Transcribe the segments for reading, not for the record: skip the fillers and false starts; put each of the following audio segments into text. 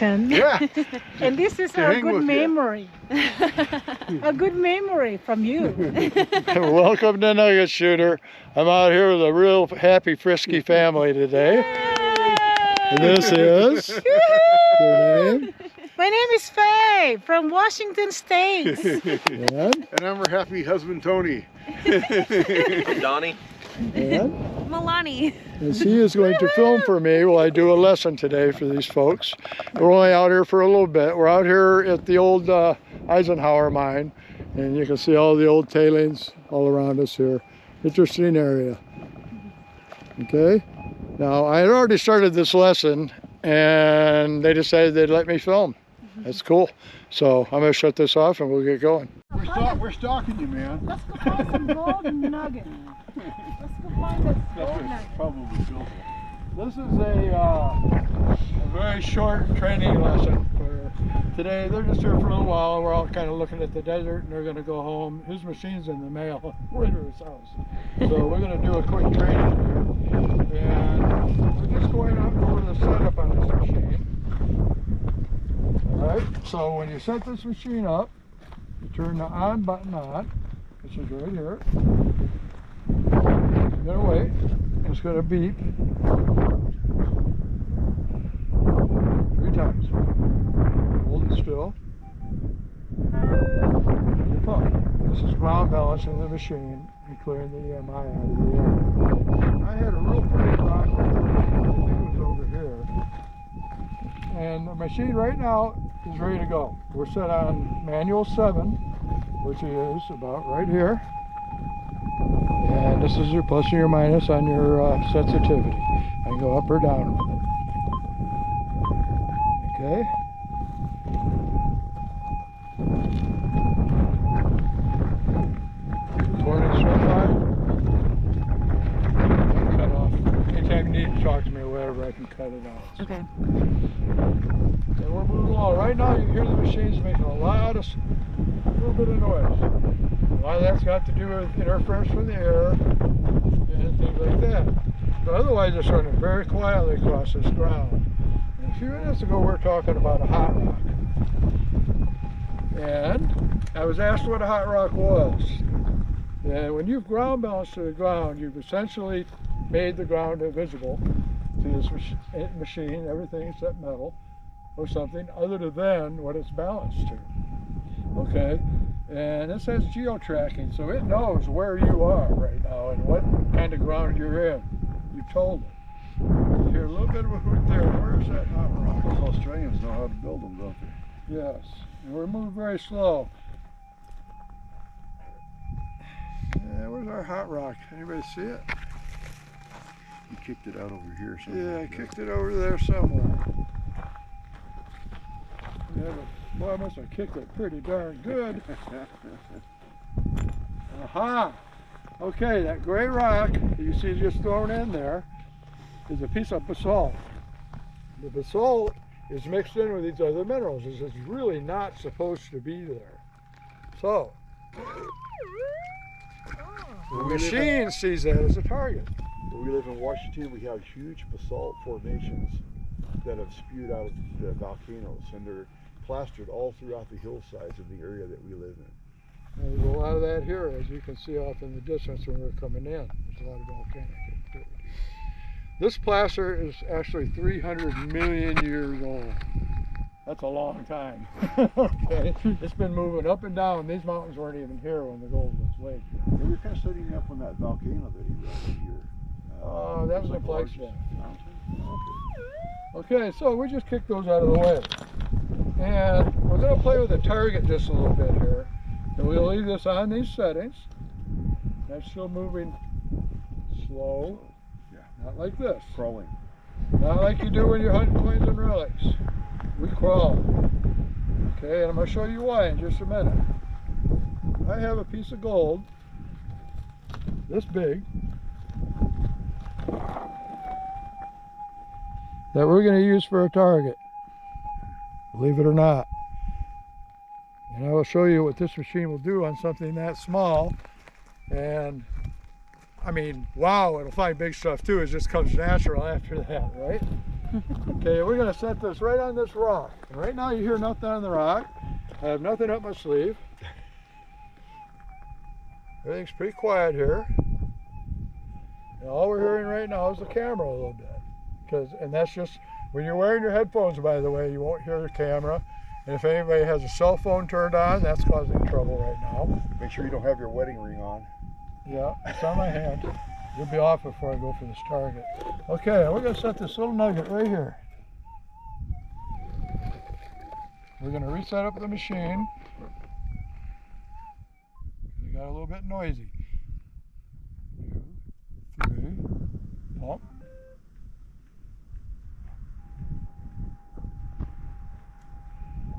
Washington. Yeah. And this is a good memory. A good memory from you. Welcome to Nugget Shooter. I'm out here with a real happy, frisky family today. And this is your name? My name is Faye from Washington State. And I'm her happy husband, Tony. I'm Donnie. And Milani. and she is going to film for me while I do a lesson today for these folks. We're only out here for a little bit. We're out here at the old Eisenhower mine, and you can see all the old tailings all around us here. Interesting area. Okay, now I had already started this lesson and they decided they'd let me film. That's cool. So I'm gonna shut this off and we'll get going. We're stalking you, man. Let's go find some golden nuggets. Let's go find this gold nugget. Probably built. This is a very short training lesson for today. They're just here for a little while. We're all kind of looking at the desert and they're going to go home. His machine's in the mail. We're in his house. So we're going to do a quick training here. And we're just going out over the setup on this machine. Alright, so when you set this machine up, you turn the on button on, which is right here. You're going to wait. It's going to beep 3 times. Hold it still. And you pump. This is ground balancing the machine and clearing the EMI out of the air. I had a real pretty rock, I think it was over here. And the machine right now is ready to go. We're set on manual 7, which is about right here. And this is your plus or your minus on your sensitivity. I can go up or down with it. Okay. Cut off. Anytime you need to talk to me or whatever, I can cut it off. Okay. And we're moving along. Right now you can hear the machines making a little bit of noise. A lot of that's got to do with interference from the air and things like that. But otherwise it's running very quietly across this ground. And a few minutes ago we were talking about a hot rock. And I was asked what a hot rock was. And when you've ground balanced to the ground, you've essentially made the ground invisible to this machine, everything except metal or something other than what it's balanced to. Okay? And this has geo-tracking, so it knows where you are right now and what kind of ground you're in. You've told it. You hear a little bit of a hoot there. Where is that hot rock? Those Australians know how to build them, don't they? Yes. And we're moving very slow. Yeah, where's our hot rock? Anybody see it? You kicked it out over here somewhere. Yeah, I kicked it over there somewhere. Yeah, but boy, I must have kicked it pretty darn good. Aha! Okay, that gray rock that you see just thrown in there is a piece of basalt. The basalt is mixed in with these other minerals. It's really not supposed to be there. So, the machine sees that as a target. Where we live in Washington, we have huge basalt formations that have spewed out of the volcanoes, and they're plastered all throughout the hillsides of the area that we live in. And there's a lot of that here, as you can see off in the distance when we're coming in. There's a lot of volcanic activity. This placer is actually 300 million years old. That's a long time. Okay, it's been moving up and down. These mountains weren't even here when the gold was laid. Yeah, we're kind of studying up on that volcano that erupted here. That was in Flagstaff. Okay, so we just kicked those out of the way. And we're going to play with the target just a little bit here. And we'll leave this on these settings. That's still moving slow. Yeah. Not like this. Crawling. Not like you do when you're hunting coins and relics. We crawl. Okay, and I'm going to show you why in just a minute. I have a piece of gold this big that we're going to use for a target, believe it or not. And I will show you what this machine will do on something that small. And I mean, wow, it'll find big stuff too. It just comes natural after that, right? Okay, we're gonna set this right on this rock. And right now you hear nothing on the rock. I have nothing up my sleeve. Everything's pretty quiet here. And all we're hearing right now is the camera a little bit. And that's just, when you're wearing your headphones, by the way, you won't hear the camera. And if anybody has a cell phone turned on, that's causing trouble right now. Make sure you don't have your wedding ring on. Yeah, it's on my hand. You'll be off before I go for this target. Okay, we're gonna set this little nugget right here. We're gonna reset up the machine. It got a little bit noisy. 2, 3, pump.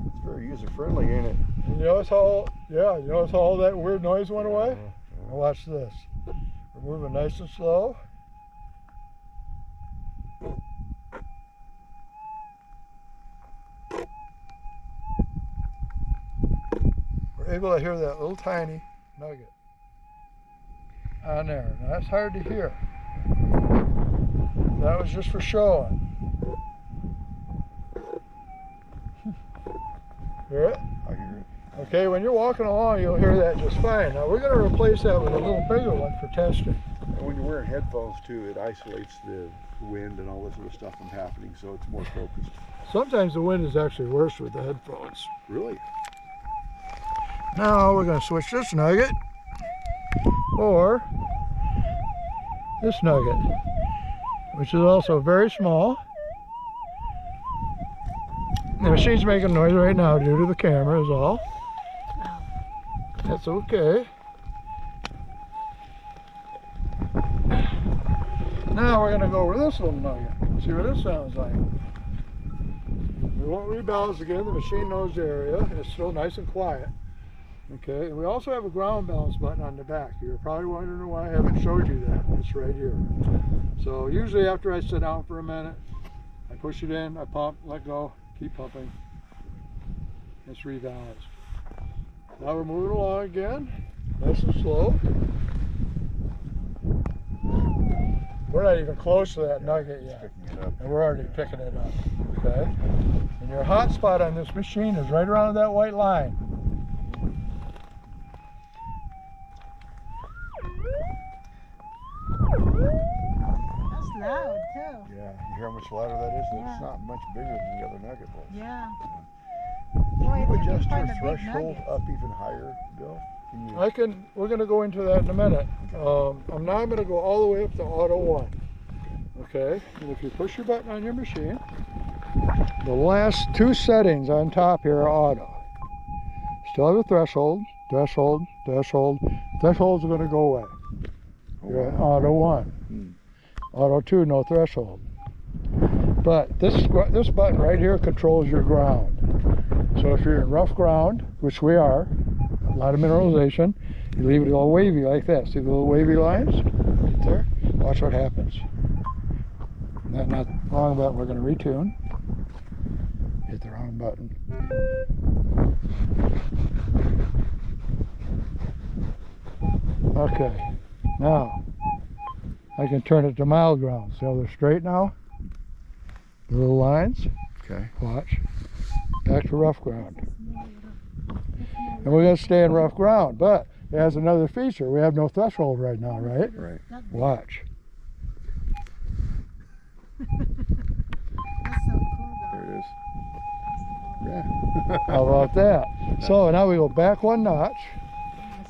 It's very user-friendly, ain't it? You notice how, yeah, you notice how all that weird noise went away? Now watch this. We're moving nice and slow. We're able to hear that little tiny nugget on there. Now that's hard to hear. That was just for showing. Hear it? I hear it. Okay, when you're walking along, you'll hear that just fine. Now we're going to replace that with a little bigger one for testing. And when you're wearing headphones too, it isolates the wind and all this other stuff from happening, so it's more focused. Sometimes the wind is actually worse with the headphones. Really? Now we're going to switch this nugget for this nugget, which is also very small. The machine's making noise right now due to the camera is all. That's okay. Now we're going to go over this little nugget. See what this sounds like. We won't rebalance again. The machine knows the area. It's still nice and quiet. Okay, and we also have a ground balance button on the back. You're probably wondering why I haven't showed you that. It's right here. So usually after I sit down for a minute, I push it in, I pump, let go, keep pumping. It's rebalanced. Now we're moving along again, nice and slow. We're not even close to that nugget yet, and we're already picking it up. Okay, and your hot spot on this machine is right around that white line. That's loud too. Yeah, you hear how much louder that is? Yeah. It's not much bigger than the other nugget was. Yeah. Can you adjust find your a big threshold nugget. up even higher, Bill? Can you? We're going to go into that in a minute. I'm now going to go all the way up to auto 1. Okay, and if you push your button on your machine, the last 2 settings on top here are auto. Still have a threshold, threshold, threshold. Thresholds are going to go away. You're at auto 1. Auto 2, no threshold. But this button right here controls your ground. So if you're in rough ground, which we are, a lot of mineralization, you leave it all wavy like this. See the little wavy lines right there? Watch what happens. Not wrong button, we're going to retune. Hit the wrong button. Okay, now I can turn it to mild ground. See how they're straight now? The little lines. Okay. Watch. Back to rough ground. And we're going to stay in rough ground, but it has another feature. We have no threshold right now, right? Right. Watch. That's so cool though. There it is. Yeah. How about that? So now we go back 1 notch,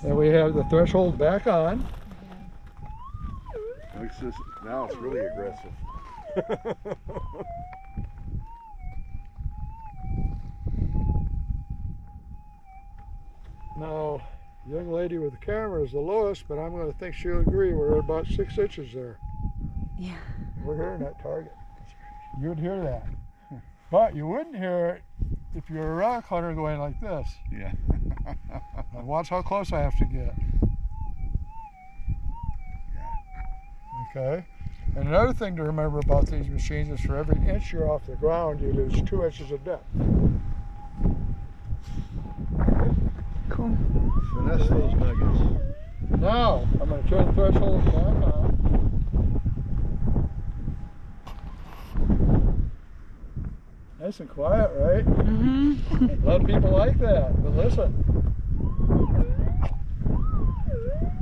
and we have the threshold back on. Now it's really aggressive. Now, young lady with the camera is the lowest, but I'm going to think she'll agree. We're at about 6 inches there. Yeah. We're hearing that target. You'd hear that. But you wouldn't hear it if you're a rock hunter going like this. Yeah. Now watch how close I have to get. Okay. And another thing to remember about these machines is for every inch you're off the ground, you lose 2 inches of depth. Cool. Finesse those nuggets. Now, I'm going to turn the threshold back on. Nice and quiet, right? Mm-hmm. A lot of people like that, but listen.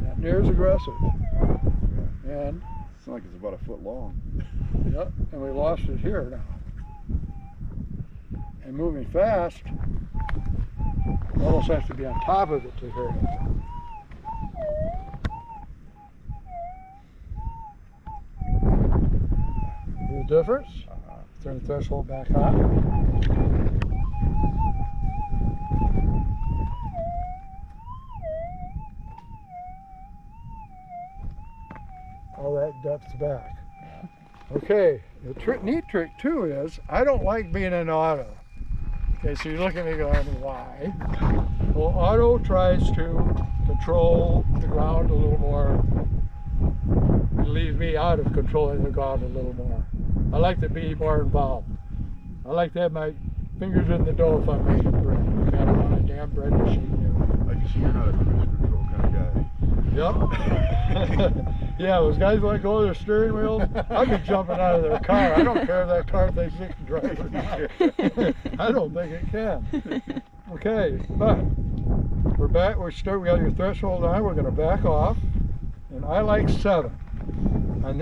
Not near as aggressive. And, It's like it's about a foot long. yep, and we lost it here now. And moving fast, almost has to be on top of it to hear it. See the difference? Turn the threshold back on. All that depth's back. Okay, the neat trick too is, I don't like being in auto. Okay, so you're looking at me going, why? Well, auto tries to control the ground a little more, and leave me out of controlling the ground a little more. I like to be more involved. I like to have my fingers in the dough if I'm making bread. Okay, I don't want a damn bread machine. I can see you're not a cruise control kind of guy. Yep. Yeah, those guys let go of their steering wheels, I'd be jumping out of their car. I don't care if that car thinks it can drive or not. I don't think it can. Okay, but we're back. We got your threshold on. We're going to back off, and I like 7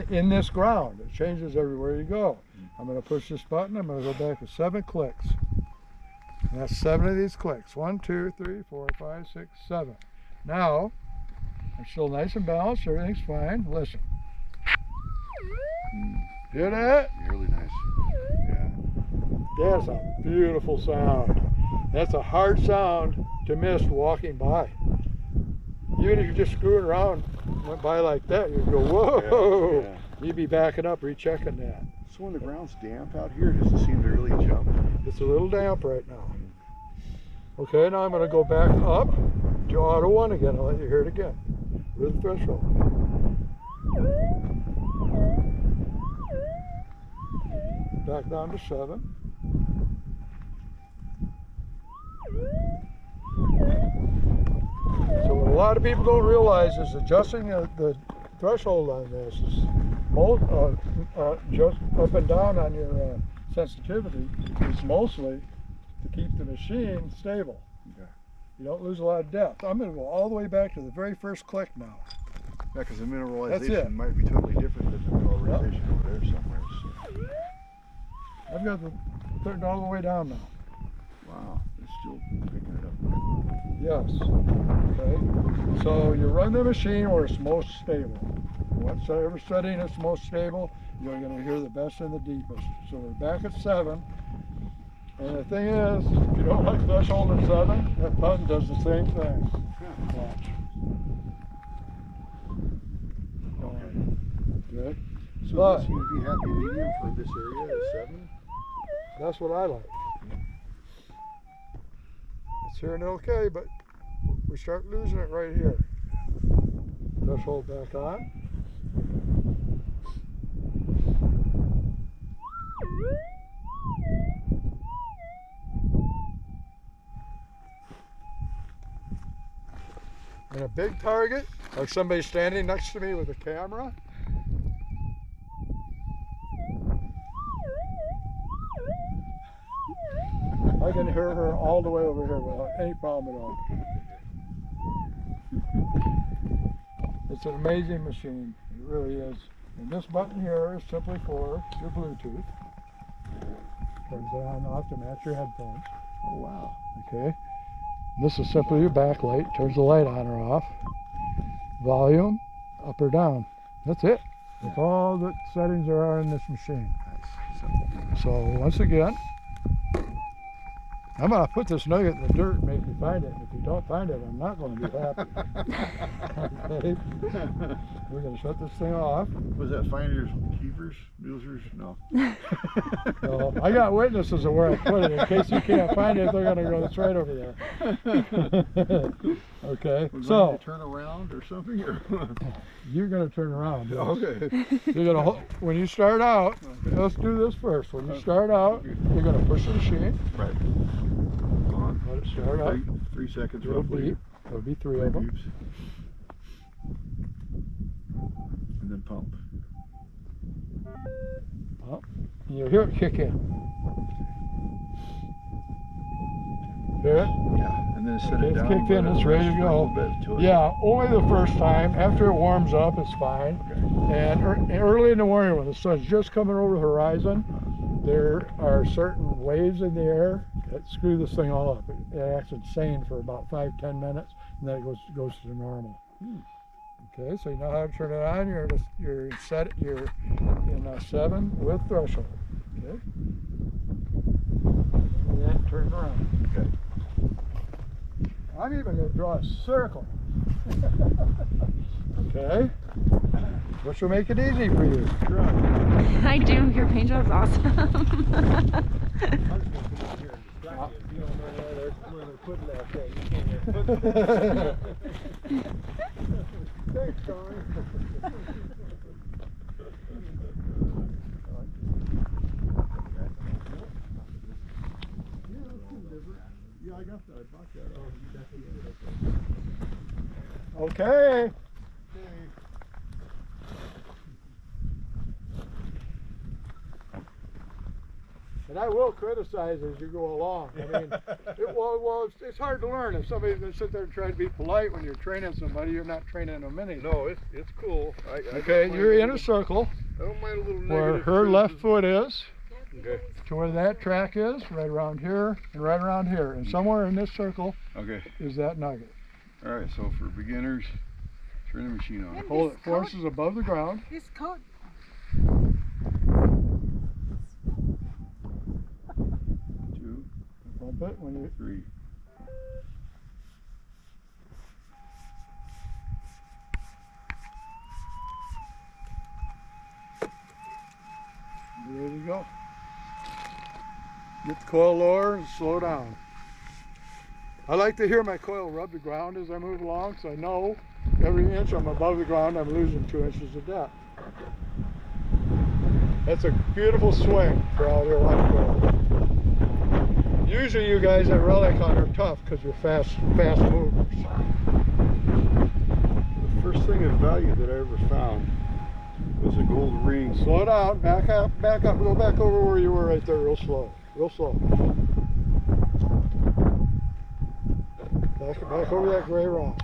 in this ground. It changes everywhere you go. I'm going to push this button. I'm going to go back to 7 clicks. And that's 7 of these clicks. 1, 2, 3, 4, 5, 6, 7. Now, I'm still nice and balanced. Everything's fine. Listen. Hear that? Really nice. Yeah. That's a beautiful sound. That's a hard sound to miss walking by. Even if you're just screwing around, went by like that, you'd go, whoa! Yeah. You'd be backing up, rechecking that. So when the ground's damp out here, does it seem to really jump? It's a little damp right now. Okay, now I'm going to go back up to auto 1 again. I'll let you hear it again. With the threshold. Back down to 7. So what a lot of people don't realize is adjusting the threshold on this is just up and down on your sensitivity is mostly to keep the machine stable. Okay. You don't lose a lot of depth. I'm going to go all the way back to the very first click now. Yeah, because the That's it. mineralization might be totally different than the mineralization over there somewhere. So. I've got the turned all the way down now. Wow, it's still picking it up. Yes. Okay. So you run the machine where it's most stable. Whatever setting it's most stable, you're going to hear the best and the deepest. So we're back at 7. And the thing is, if you don't like threshold at 7, that button does the same thing. Watch. Okay. Good. So But this seems to be happy medium for this area is 7? that's what I like. It's hearing okay, but we start losing it right here. Threshold back on. And a big target, like somebody standing next to me with a camera. I can hear her all the way over here without any problem at all. It's an amazing machine, it really is. And this button here is simply for your Bluetooth. Turns it on and off to match your headphones. Oh, wow. Okay. This is simply your backlight. Turns the light on or off. Volume, up or down. That's it. That's all the settings there are in this machine. Nice. Simple. So once again, I'm going to put this nugget in the dirt and make you find it. If you don't find it, I'm not going to be happy. Okay. We're going to shut this thing off. Was that finders, keepers, losers? No. So I got witnesses of where I put it. In case you can't find it, they're going to go, it's right over there. Okay. We're So going to turn around or something? Or you're going to turn around. Yes. okay. You're going to, when you start out, let's do this first. When you start out, you're going to push the machine. Right. On. Let it start up. 3 seconds It'll roughly. beep. There'll be 3 of them. Beeps. And then pump. You'll hear it kick in. Hear it? Yeah, and then set Okay, it it's down. kicked in, let it it's ready to rest for a go. little bit till it- Yeah, only the first time. After it warms up, it's fine. Okay. And early in the morning when the sun's just coming over the horizon, there are certain waves in the air that screw this thing all up. It acts insane for about 5-10 minutes, and then it goes to normal. Okay, so you know how to turn it on. You're in 7 with threshold. Okay. And then turn around. Okay. I'm even going to draw a circle. Okay. Which will make it easy for you. I do. Your paint job's awesome. I'm just going to come up here and distract you. You don't know where they're putting that thing. Thanks, Connie. Yeah, I got that. I bought that. Okay. And I will criticize as you go along. I mean, it's hard to learn if somebody's going to sit there and try to be polite when you're training somebody. You're not training them anything. No, it's cool. Okay, you're in a circle I don't mind a little where negative her left criticism. foot is, Okay. to where that track is, right around here, and right around here. And somewhere in this circle Okay. is that nugget. All right. So for beginners, turn the machine on. Hold it, forces above the ground. This coat. 2, Bump it when you 3. There you go. Get the coil lower and slow down. I like to hear my coil rub the ground as I move along, so I know every inch I'm above the ground I'm losing 2 inches of depth. That's a beautiful swing for out here on coil. Usually you guys at Relicon are tough because you're fast movers. The first thing of value that I ever found was a gold ring. Slow down, back up, go back over where you were right there real slow. Back over that gray rock.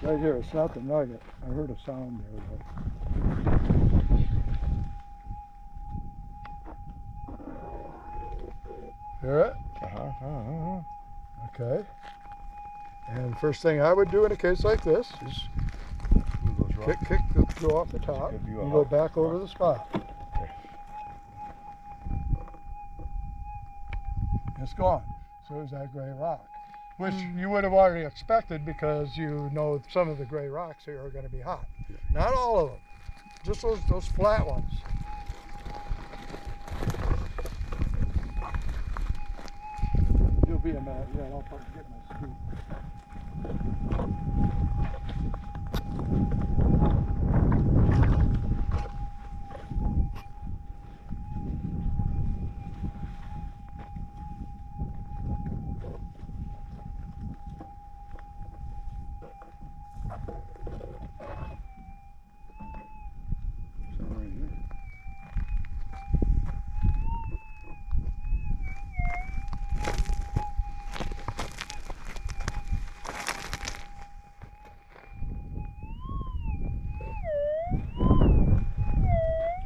Right here, it's not the nugget. I heard a sound there though. Hear it? Okay. And first thing I would do in a case like this is go off the top. Good view You of go how- back over the spot. It's gone. So is that gray rock, which you would have already expected because you know some of the gray rocks here are going to be hot. Not all of them, just those flat ones. You'll be a minute. Yeah, I'll probably get my scoop. Something right here.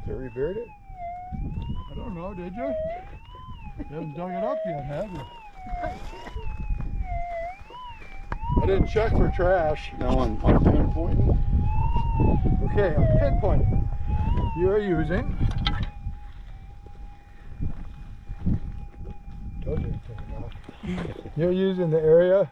Terry buried it? I don't know, did you? You haven't dug it up yet, have you? I didn't check for trash. Now on pinpointing. Okay, I'm pinpointing. You are using. Told you to take it off. You're using the area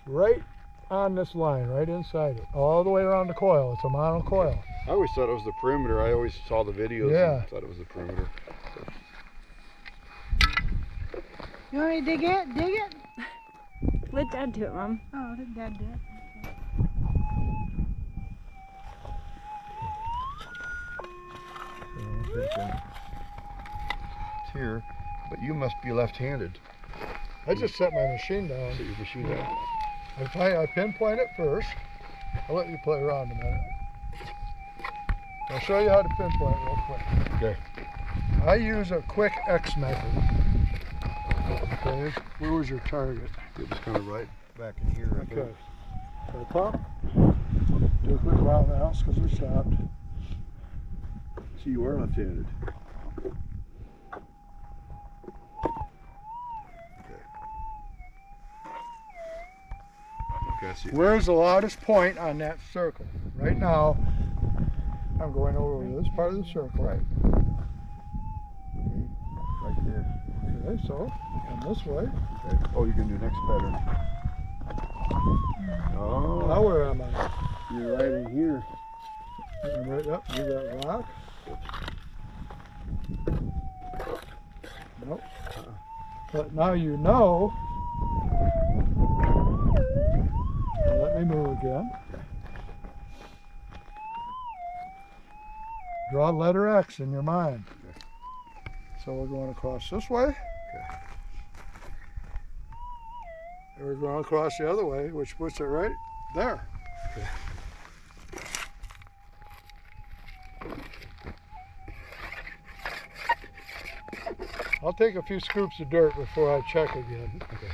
right on this line, right inside it, all the way around the coil. It's a mono coil. I always thought it was the perimeter. I always saw the videos Yeah. and thought it was the perimeter. You want me to dig it? Dig it? Let Dad do it, Mom. Oh, let Dad do it. It's here, but you must be left-handed. I just set my machine down. Set your machine down. I pinpoint it first. I'll let you play around a minute. I'll show you how to pinpoint real quick. Okay. I use a quick X method. Okay, where was your target? It was kind of right back in here. I Okay. think. So pump. Do a quick round bounce because we stopped. So you are left-handed. Okay, I see. Where's the loudest point on that circle? Right now, I'm going over this part of the circle. Right. Right there. Okay, so come this way. Okay. Oh, you can do next pattern. Oh. Now where am I? You're right in here. I'm right up near that rock. Nope. But now you know. Let me move again. Draw letter X in your mind. Okay. So we're going across this way. Okay. And we're going across the other way, which puts it right there. Okay. I'll take a few scoops of dirt before I check again. Okay.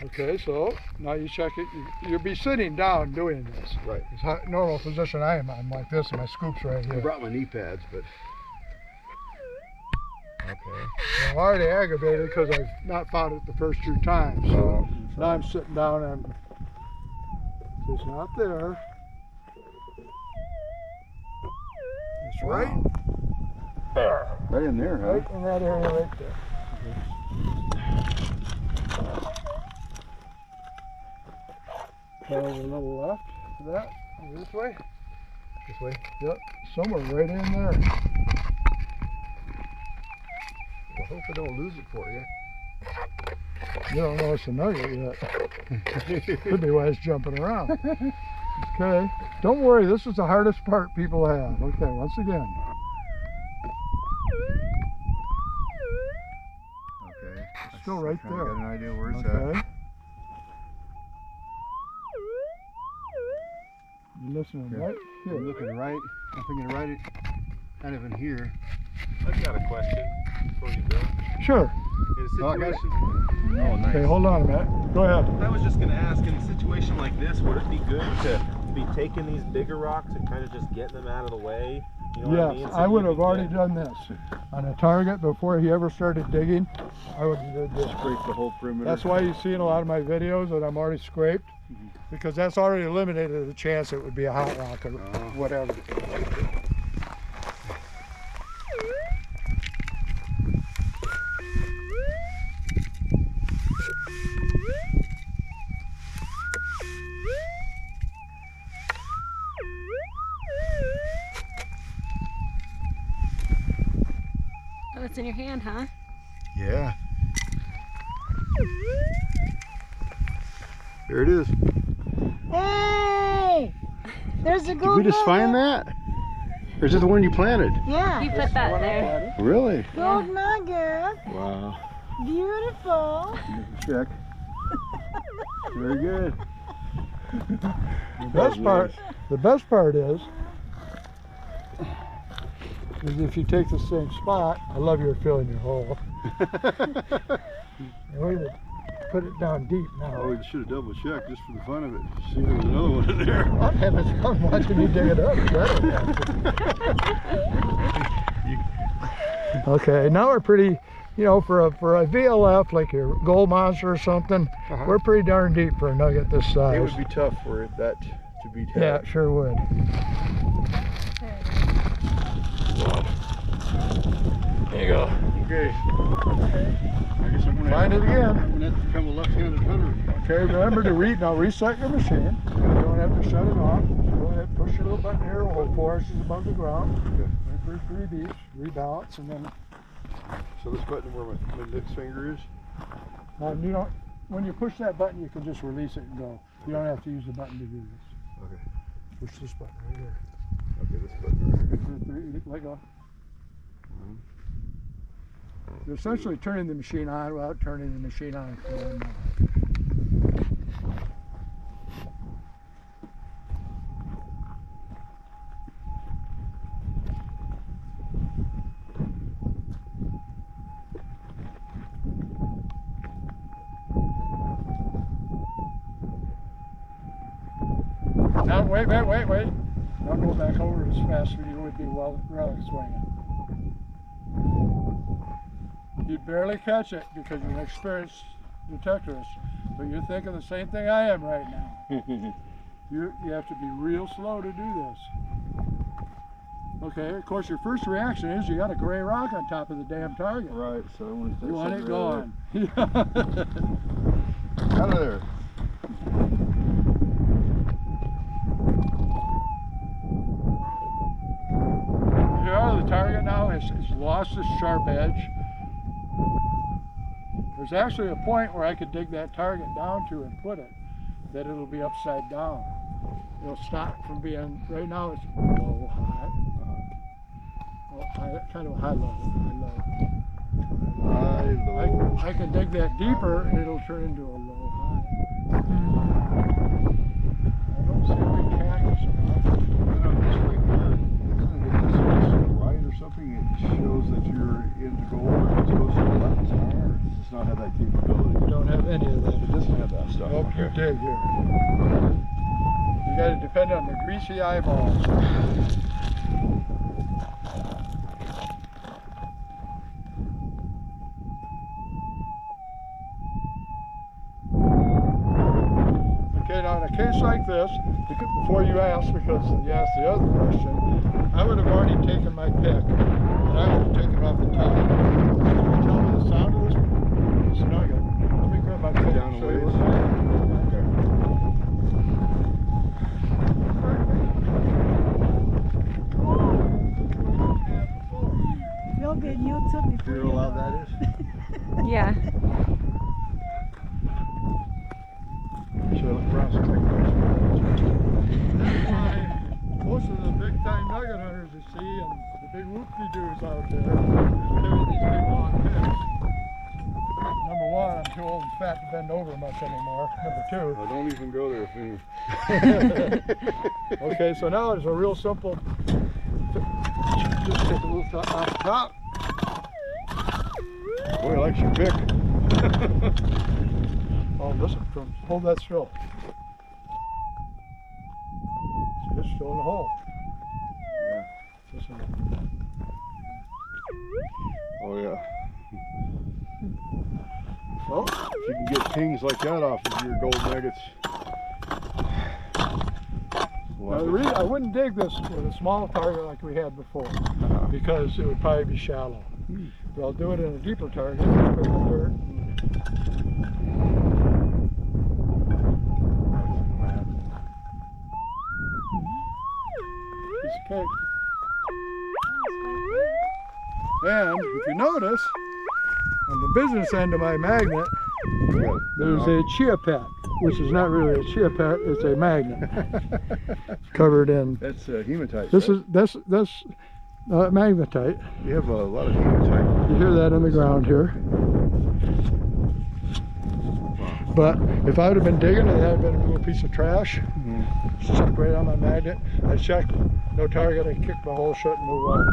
Okay, so now you check it. You'll be sitting down doing this. Right. It's how, normal position I am. I'm like this, and my scoop's right I here. brought my knee pads, but. Okay. I'm already aggravated because I've not found it the first 2 times. So now I'm sitting down and it's not there. It's right there. Right in there, huh? Right in that area right there. Follow a little left to that, over this way. This way? Yep, somewhere right in there. Well, I hope I don't lose it for you. You don't know it's a nugget yet. Could be why it's jumping around. Okay, don't worry, this is the hardest part people have. Okay, once again. Okay. It's still right Kinda there. got an idea where it's Okay. at. You're listening Yeah. right I'm here. looking right. I'm thinking right it kind of in here. I've got a question before you go. Sure. In a Oh, I got it. situation, oh, nice. Okay, hold on a minute. Go ahead. I was just going to ask, in a situation like this, would it be good to be taking these bigger rocks and kind of just getting them out of the way? You know what I mean? Yes, So I would you have can already get- done this. On a target before he ever started digging, I would have did this. Scrape the whole perimeter. That's why you see in a lot of my videos that I'm already scraped, because that's already eliminated the chance it would be a hot rock or whatever. Oh, it's in your hand, huh? Yeah. There it is. Hey! There's a gold Did we just find nugget. that? Or is it the one you planted? Yeah. You put that there. Really? Gold nugget. Wow. Beautiful. Check. Very good. The best part is if you take the same spot, I love your filling your hole. We're gonna put it down deep Oh, now. we should have double checked just for the fun of it. See if there was another one in there. I'm having fun watching you dig it up. Okay, now we're pretty, you know, for a VLF like your gold monster or something, we're pretty darn deep for a nugget this size. It would be tough for that to be tagged. Yeah, it sure would. There you go. Okay. I guess I'm gonna Find it again. I'm gonna have to become a left-handed hunter. Okay, remember to now reset your machine. You don't have to shut it off. Go ahead, push your little button here, hold 4 inches above the ground. Okay. Wait for 3 beats, rebalance, and then So this button where my index finger is? you don't. When you push that button, you can just release it and go. You don't have to use the button to do this. Okay. Push this button right here. Okay, this button right here. Wait for 3, let go. You're essentially turning the machine on without turning the machine on. Now, wait. Don't go back over as fast as you would be while swinging. You'd barely catch it because you're an experienced detectorist, but you're thinking the same thing I am right now. You have to be real slow to do this. Okay, of course your first reaction is you got a gray rock on top of the damn target. Right, so you want it gone. Out of there. The target now has lost its sharp edge. There's actually a point where I could dig that target down to and put it, that it'll be upside down. It'll stop from being, right now it's low, high. Well, kind of a high level, high low. I can dig that deeper and it'll turn into a low, high. I don't see a big cactus around. Something that shows that you're into gold or it's supposed to be left. It does not have that capability. You don't have any of that. It doesn't have that stuff. Nope, you dig here. You got to depend on the greasy eyeballs. Okay, now in a case like this, before you ask, because you asked the other question, I would have already taken my pick, and I would have taken off the top. Can you tell me the sound of this nugget? Let me grab my pick. Down a ways. Okay. You'll be on YouTube before Do you you know how know loud it. that is? Yeah. Should I look around and take Most of the big time nugget hunters you see and the big whoop-de-doos out there carry these big long picks. Number one, I'm too old and fat to bend over much anymore. Number two. Oh, don't even go there, Okay, so now it's a real simple. Just take a little top off the top. Boy, I like your pick. Oh, listen, hold that still. It's still in the hole. Yeah. Listen. Oh yeah. Well, If you can get pings like that off of your gold nuggets. now the reason I wouldn't dig this with a small target like we had before, because it would probably be shallow. But I'll do it in a deeper target, with the dirt. Piece of cake. And if you notice, on the business end of my magnet, there's a chia pet, which is not really a chia pet, it's a magnet covered in. That's hematite. That's magnetite. You have a lot of hematite. You hear that in the ground here. But if I would have been digging and it had been a little piece of trash, stuck right on my magnet, I checked, no target, I kicked my hole shut and move on.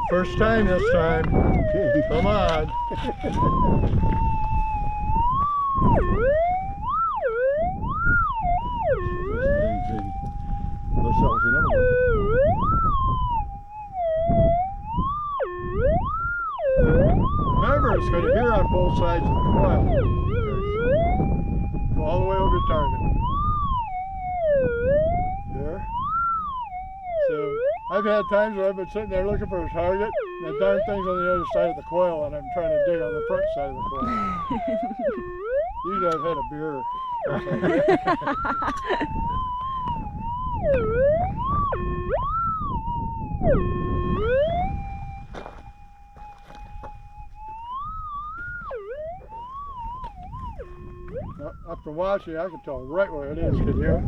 First time this time. Come on. Unless that was another one. Remember, it's going to hear on both sides of the coil. Go all the way over the target. There. So, I've had times where I've been sitting there looking for a target, and the darn thing's on the other side of the coil, and I'm trying to dig on the front side of the coil. Usually I've had a beer. After watching, I can tell right where it is. Can you?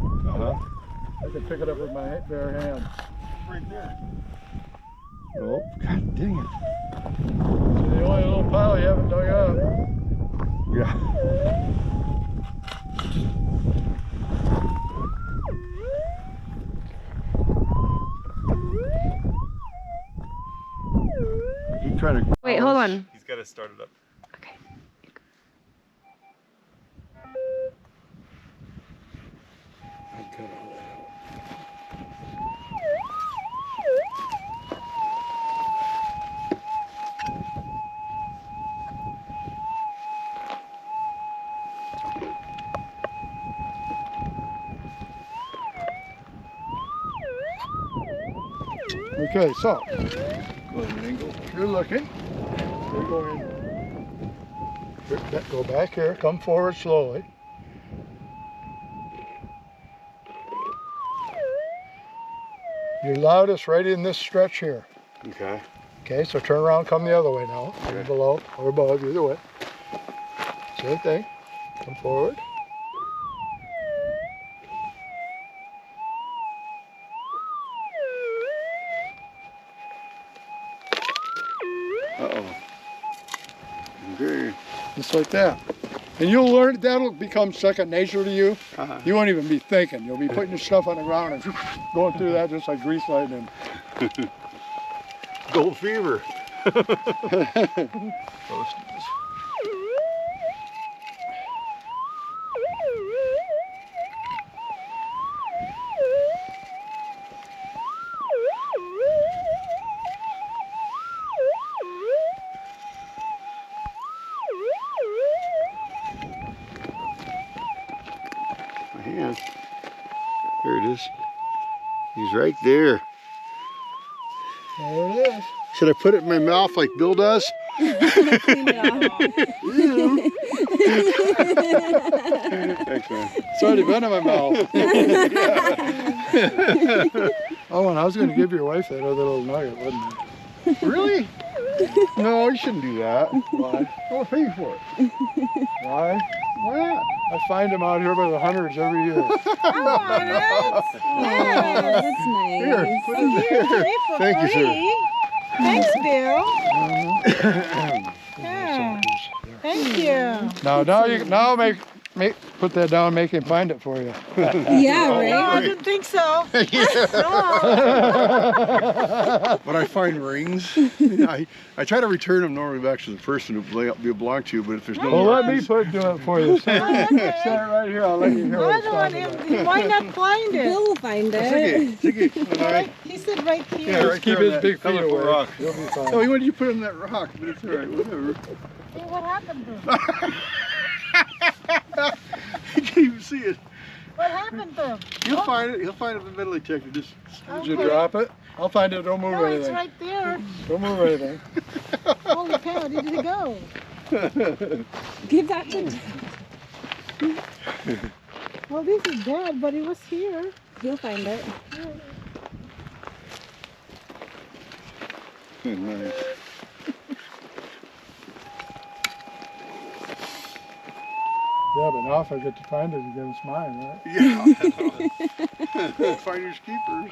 I can pick it up with my bare hand. Right there. Oh, God dang it. So the only little pile you haven't dug up. Yeah. Keep trying to. Wait, hold on. He's got to start it up. Okay. I'd cut all that out. Okay, so you're looking. You're going. Go back here. Come forward slowly. You're loudest right in this stretch here. Okay. Okay, so turn around, come the other way now. Okay. Below or above, either way. Same thing. Come forward. Uh-oh. Okay. Just like that. And you'll learn, that'll become second nature to you. You won't even be thinking. You'll be putting your stuff on the ground and going through that just like grease lightning. Gold fever. My hand. There it is. He's right there. There it is. Should I put it in my mouth like Bill does? Clean it off. Thanks, man. It's already been in my mouth. Oh, and I was going to give your wife that other little nugget, wasn't I? Really? No, you shouldn't do that. Why? I'll pay you for it. Why? Why not? I find them out here by the hundreds every year. I want it. Yes. That's nice. Here, put it there. Free for Thank you, sir. free. Thanks, Bill. Yeah. Thank you. Now put that down and make him find it for you. Yeah, No, I right? didn't think so. No. When I find rings, I try to return them normally back to the person who they belong to, but if there's no Well, let luck, me do it for you. Stand Okay. right here. I'll let you hear I what it's don't want talking about. him. Why not find it? Bill will find it. Ziggy, Right, he said right here. Yeah, right Keep there on his that big feet colorful away. rock. You'll be Oh, fine. he wanted you to put it on that rock, but it's all right, whatever. Hey, what happened to him? He can't even see it. What happened to him? He'll find it. He'll find it in the metal detector. Just Did you drop it? I'll find it. Don't move No, it's anything. right there. Don't move anything. Holy cow, where did it go? Give that to Well, this is dead, but it was here. He'll find it. nice. Yeah, but now if I get to find it again, it's mine, right? Yeah. Finders keepers.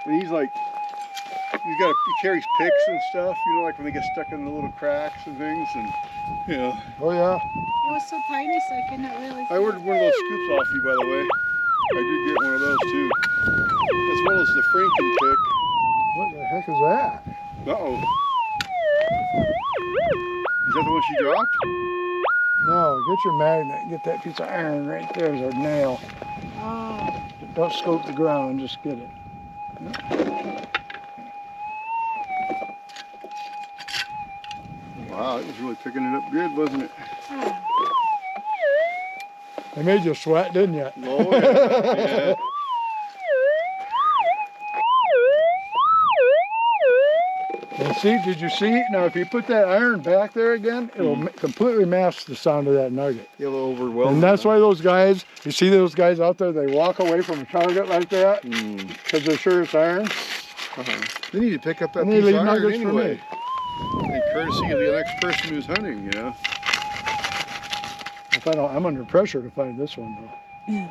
And he's like, he carries picks and stuff, you know, like when they get stuck in the little cracks and things, and yeah. Oh yeah. It was so tiny, so I cannot really see. I ordered one of those scoops off you, by the way. I did get one of those too, as well as the FRANKINPICK. What the heck is that? Uh-oh. Is that the one she dropped? No, get your magnet. Get that piece of iron right there as a nail. Oh. Don't scope the ground, just get it. Wow, it was really picking it up good, wasn't it? They made you sweat, didn't you? Oh, yeah. And see, did you see? Now, if you put that iron back there again, it'll completely mask the sound of that nugget. It'll overwhelm. And that's why those guys, you see those guys out there, they walk away from a target like that Mm. because they're sure it's iron. They need to pick up that And they piece leave of iron nuggets for anyway. me. And courtesy of the next person who's hunting, you know. If I don't, I'm under pressure to find this one though.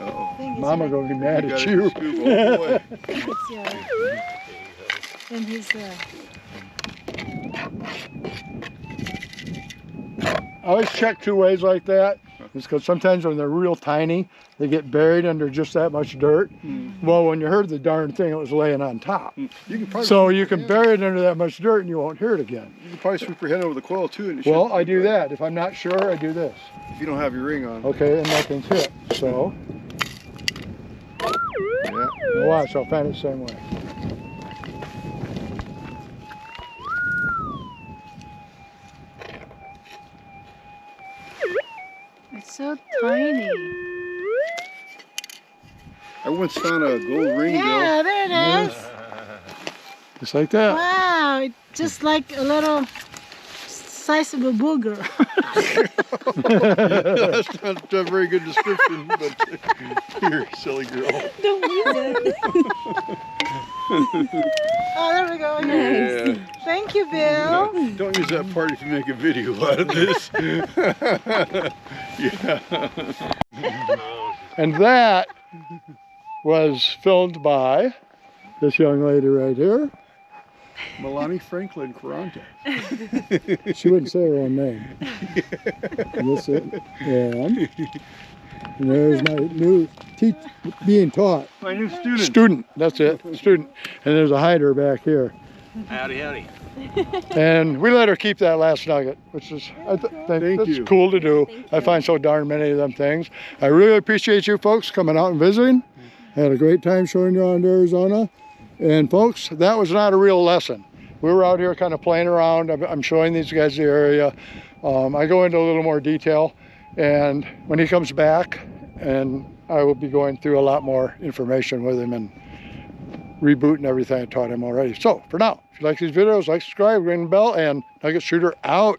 Uh-oh. Mama gonna be mad got at it you. in the scoop. Oh boy. It's yours. And he's I always check two ways like that. It's because sometimes when they're real tiny, they get buried under just that much dirt. Well, when you heard the darn thing, it was laying on top. You can probably So sweep you your can head- bury it under that much dirt and you won't hear it again. You can probably sweep your head over the coil too. And it Well, should- I do that. If I'm not sure, I do this. If you don't have your ring on. Okay, and nothing's hit. So, Yeah. watch, I'll find it the same way. It's so tiny. I once found a gold ring, Bill. Yeah, there it is. Just like that. Wow, it's just like a little size of a booger. That's not a very good description, but here, silly girl. Don't use it. Oh, there we go. Yeah. Thank you, Bill. Don't use that part if you make a video out of this. Yeah. And that was filmed by this young lady right here. Melanie Franklin Quaranta. She wouldn't say her own name. That's it. And there's my new being taught. My new student. Student, that's it, student. And there's a hider back here. Howdy, howdy. And we let her keep that last nugget, which is, I think that's you. cool to do. I find so darn many of them things. I really appreciate you folks coming out and visiting. I had a great time showing you around Arizona. And folks, that was not a real lesson. We were out here kind of playing around. I'm showing these guys the area. I go into a little more detail. And when he comes back, and I will be going through a lot more information with him and rebooting everything I taught him already. So for now, if you like these videos, like, subscribe, ring the bell, and Nugget Shooter out.